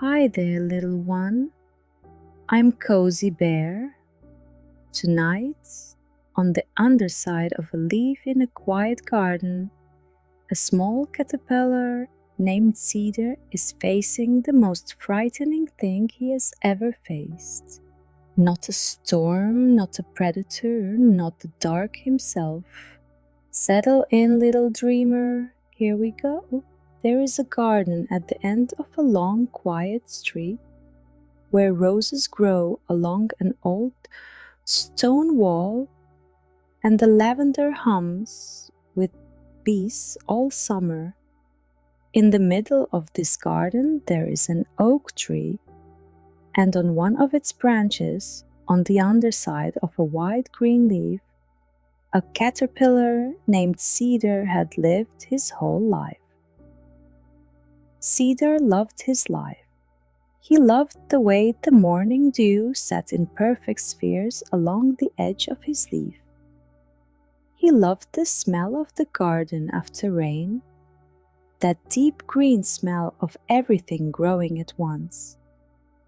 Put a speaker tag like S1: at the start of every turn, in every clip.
S1: Hi there, little one. I'm Cozy Bear. Tonight, on the underside of a leaf in a quiet garden, a small caterpillar named Cedar is facing the most frightening thing he has ever faced. Not a storm, not a predator, not the dark himself. Settle in, little dreamer. Here we go. There is a garden at the end of a long, quiet street where roses grow along an old stone wall and the lavender hums with bees all summer. In the middle of this garden there is an oak tree, and on one of its branches, on the underside of a wide green leaf, a caterpillar named Cedar had lived his whole life. Cedar loved his life. He loved the way the morning dew sat in perfect spheres along the edge of his leaf. He loved the smell of the garden after rain, that deep green smell of everything growing at once.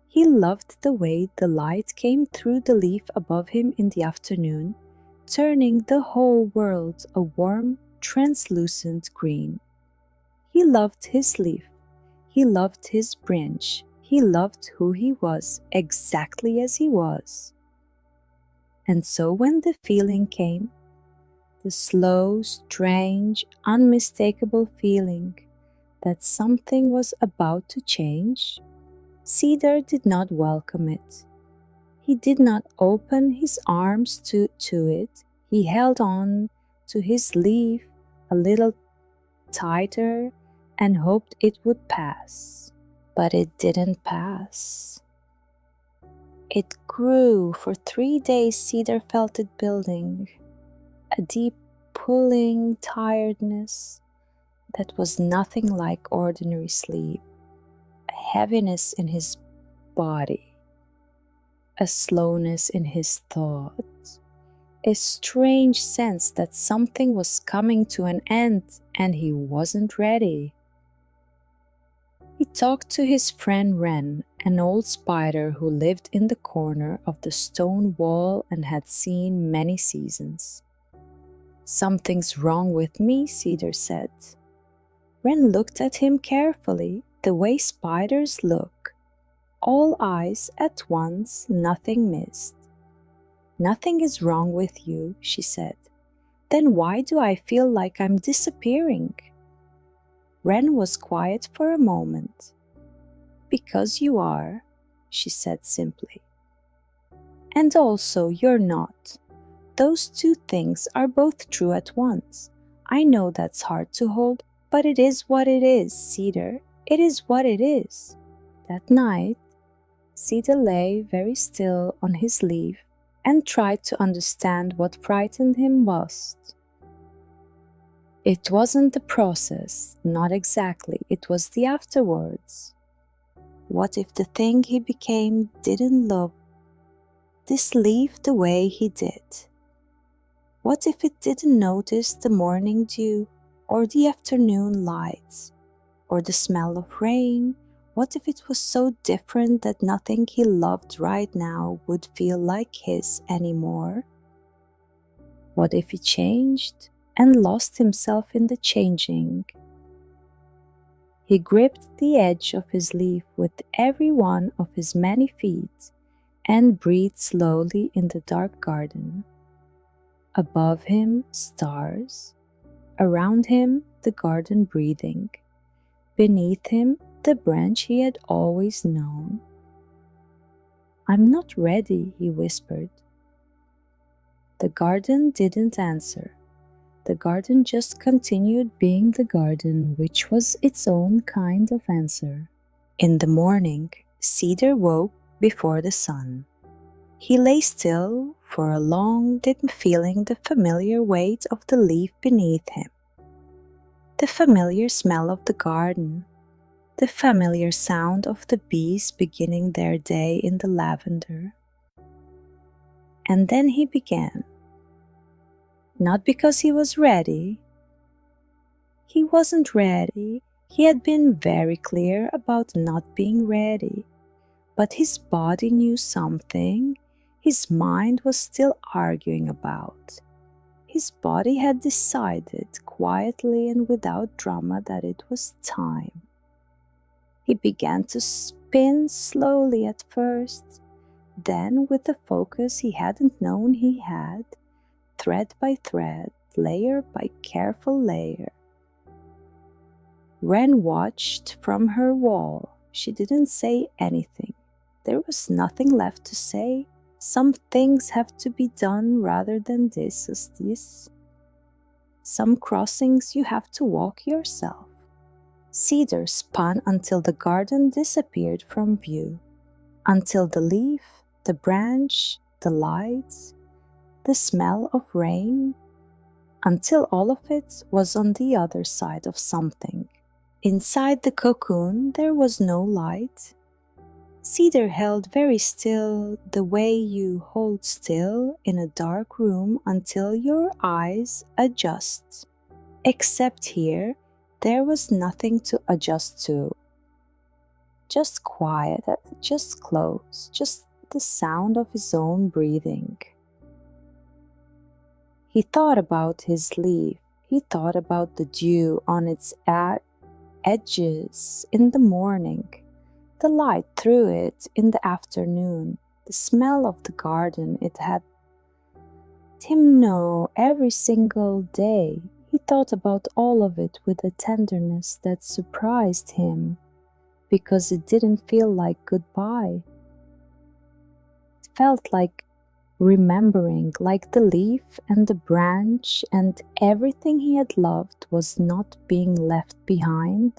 S1: He loved the way the light came through the leaf above him in the afternoon, turning the whole world a warm, translucent green. He loved his leaf. He loved his branch. He loved who he was, exactly as he was. And so when the feeling came, the slow, strange, unmistakable feeling that something was about to change, Cedar did not welcome it. He did not open his arms to it. He held on to his leaf a little tighter and hoped it would pass. But it didn't pass. It grew. For 3 days Cedar felt it building, a deep pulling tiredness that was nothing like ordinary sleep, a heaviness in his body, a slowness in his thoughts, a strange sense that something was coming to an end and he wasn't ready. He talked to his friend Wren, an old spider who lived in the corner of the stone wall and had seen many seasons. "Something's wrong with me," Cedar said. Wren looked at him carefully, the way spiders look. All eyes at once, nothing missed. "Nothing is wrong with you," she said. "Then why do I feel like I'm disappearing?" Wren was quiet for a moment. "Because you are," she said simply. "And also you're not. Those two things are both true at once. I know that's hard to hold, but it is what it is, Cedar. It is what it is." That night, Cedar lay very still on his leaf and tried to understand what frightened him most. It wasn't the process, not exactly, it was the afterwards. What if the thing he became didn't love this leaf the way he did? What if it didn't notice the morning dew, or the afternoon lights, or the smell of rain? What if it was so different that nothing he loved right now would feel like his anymore? What if he changed and lost himself in the changing? He gripped the edge of his leaf with every one of his many feet and breathed slowly in the dark garden. Above him, stars. Around him, the garden breathing. Beneath him, the branch he had always known. "I'm not ready," he whispered. The garden didn't answer. The garden just continued being the garden, which was its own kind of answer. In the morning, Cedar woke before the sun. He lay still for a long time, feeling the familiar weight of the leaf beneath him, the familiar smell of the garden, the familiar sound of the bees beginning their day in the lavender. And then he began. Not because he was ready. He wasn't ready. He had been very clear about not being ready, but his body knew something his mind was still arguing about. His body had decided quietly and without drama that it was time. He began to spin slowly at first, then with a focus he hadn't known he had, thread by thread, layer by careful layer. Wren watched from her wall. She didn't say anything. There was nothing left to say. Some things have to be done rather than this as this. Some crossings you have to walk yourself. Cedar spun until the garden disappeared from view, until the leaf, the branch, the lights, the smell of rain, until all of it was on the other side of something. Inside the cocoon there was no light. Cedar held very still, the way you hold still in a dark room until your eyes adjust. Except here, there was nothing to adjust to. Just quiet, just close, just the sound of his own breathing. He thought about his leaf. He thought about the dew on its edges in the morning, the light through it in the afternoon, the smell of the garden it had him know every single day. He thought about all of it with a tenderness that surprised him, because it didn't feel like goodbye. It felt like remembering, like the leaf and the branch and everything he had loved was not being left behind,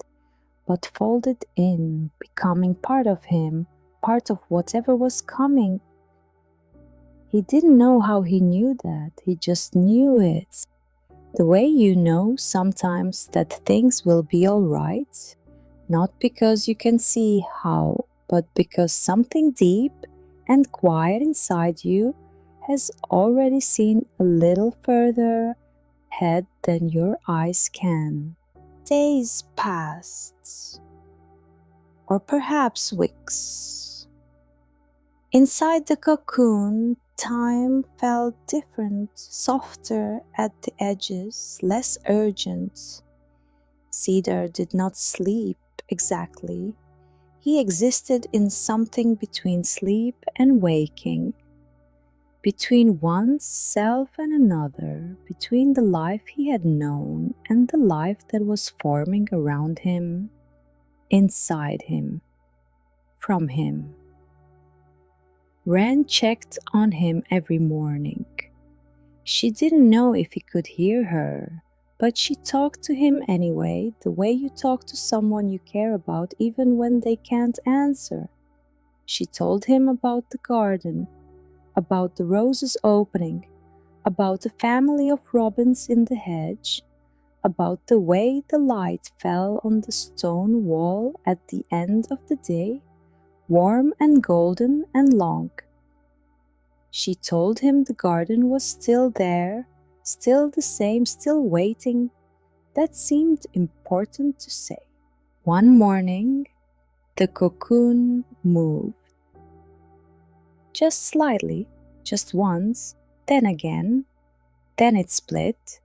S1: but folded in, becoming part of him, part of whatever was coming. He didn't know how he knew that, he just knew it. The way you know sometimes that things will be all right, not because you can see how, but because something deep and quiet inside you has already seen a little further ahead than your eyes can. Days passed, or perhaps weeks. Inside the cocoon, time felt different, softer at the edges, less urgent. Cedar did not sleep exactly. He existed in something between sleep and waking, between one's self and another, between the life he had known and the life that was forming around him, inside him, from him. Wren checked on him every morning. She didn't know if he could hear her, but she talked to him anyway, the way you talk to someone you care about even when they can't answer. She told him about the garden, about the roses opening, about the family of robins in the hedge, about the way the light fell on the stone wall at the end of the day, warm and golden and long. She told him the garden was still there, still the same, still waiting. That seemed important to say. One morning, the cocoon moved. Just slightly, just once, then again. Then it split.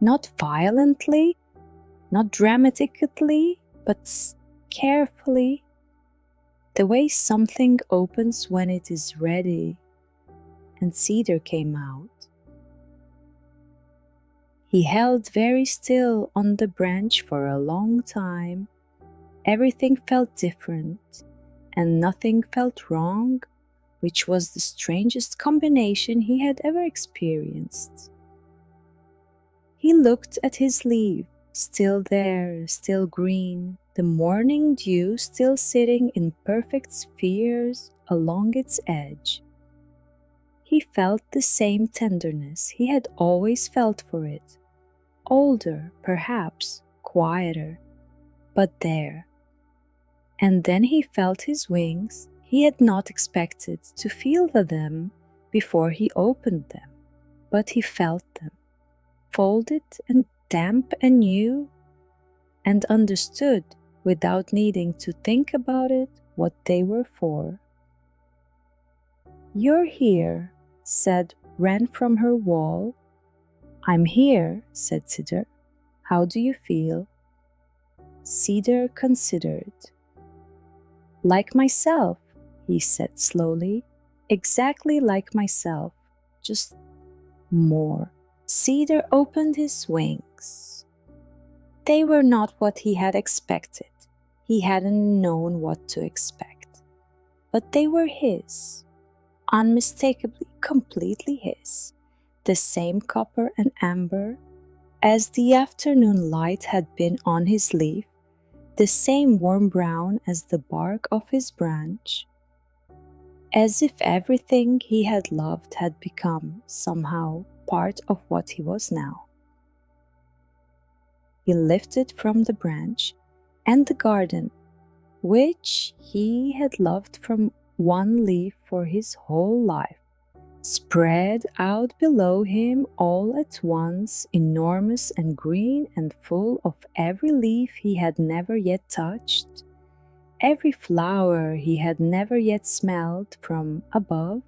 S1: Not violently, not dramatically, but carefully. The way something opens when it is ready. And Cedar came out. He held very still on the branch for a long time. Everything felt different, and nothing felt wrong, which was the strangest combination he had ever experienced. He looked at his leaf, still there, still green, the morning dew still sitting in perfect spheres along its edge. He felt the same tenderness he had always felt for it, older, perhaps, quieter, but there. And then he felt his wings. He had not expected to feel them before he opened them, but he felt them, folded and damp and new. and understood without needing to think about it what they were for. "You're here," said Wren from her wall. "I'm here," said Cedar. "How do you feel?" Cedar considered. "Like myself," he said slowly. "Exactly like myself, just more." Cedar opened his wings. They were not what he had expected. He hadn't known what to expect. But they were his, unmistakably, completely his. The same copper and amber as the afternoon light had been on his leaf, the same warm brown as the bark of his branch, as if everything he had loved had become, somehow, part of what he was now. He lifted from the branch, and the garden, which he had loved from one leaf for his whole life, spread out below him all at once, enormous and green and full of every leaf he had never yet touched, every flower he had never yet smelled from above,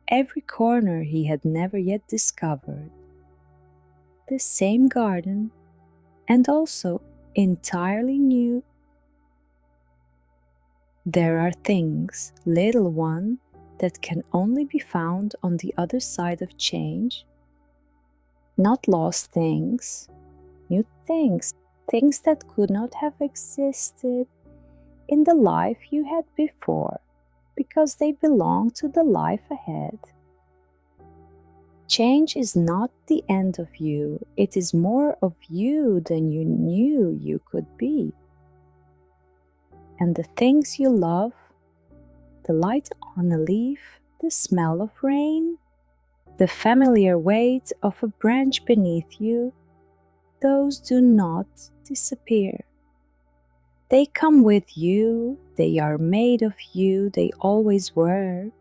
S1: every corner he had never yet discovered. The same garden, and also entirely new. There are things, little one, that can only be found on the other side of change. Not lost things, new things, things that could not have existed in the life you had before, because they belong to the life ahead. Change is not the end of you, it is more of you than you knew you could be. And the things you love, the light on a leaf, the smell of rain, the familiar weight of a branch beneath you, those do not disappear. They come with you, they are made of you, they always were.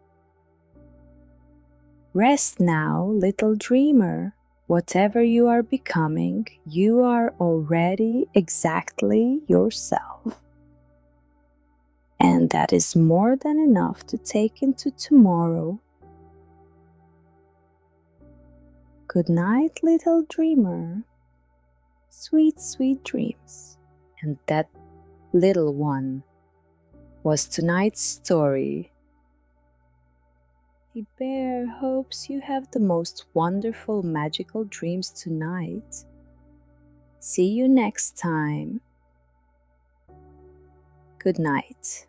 S1: Rest now, little dreamer. Whatever you are becoming, you are already exactly yourself. And that is more than enough to take into tomorrow. Good night, little dreamer. Sweet, sweet dreams. And that little one was tonight's story. The bear hopes you have the most wonderful, magical dreams tonight. See you next time. Good night.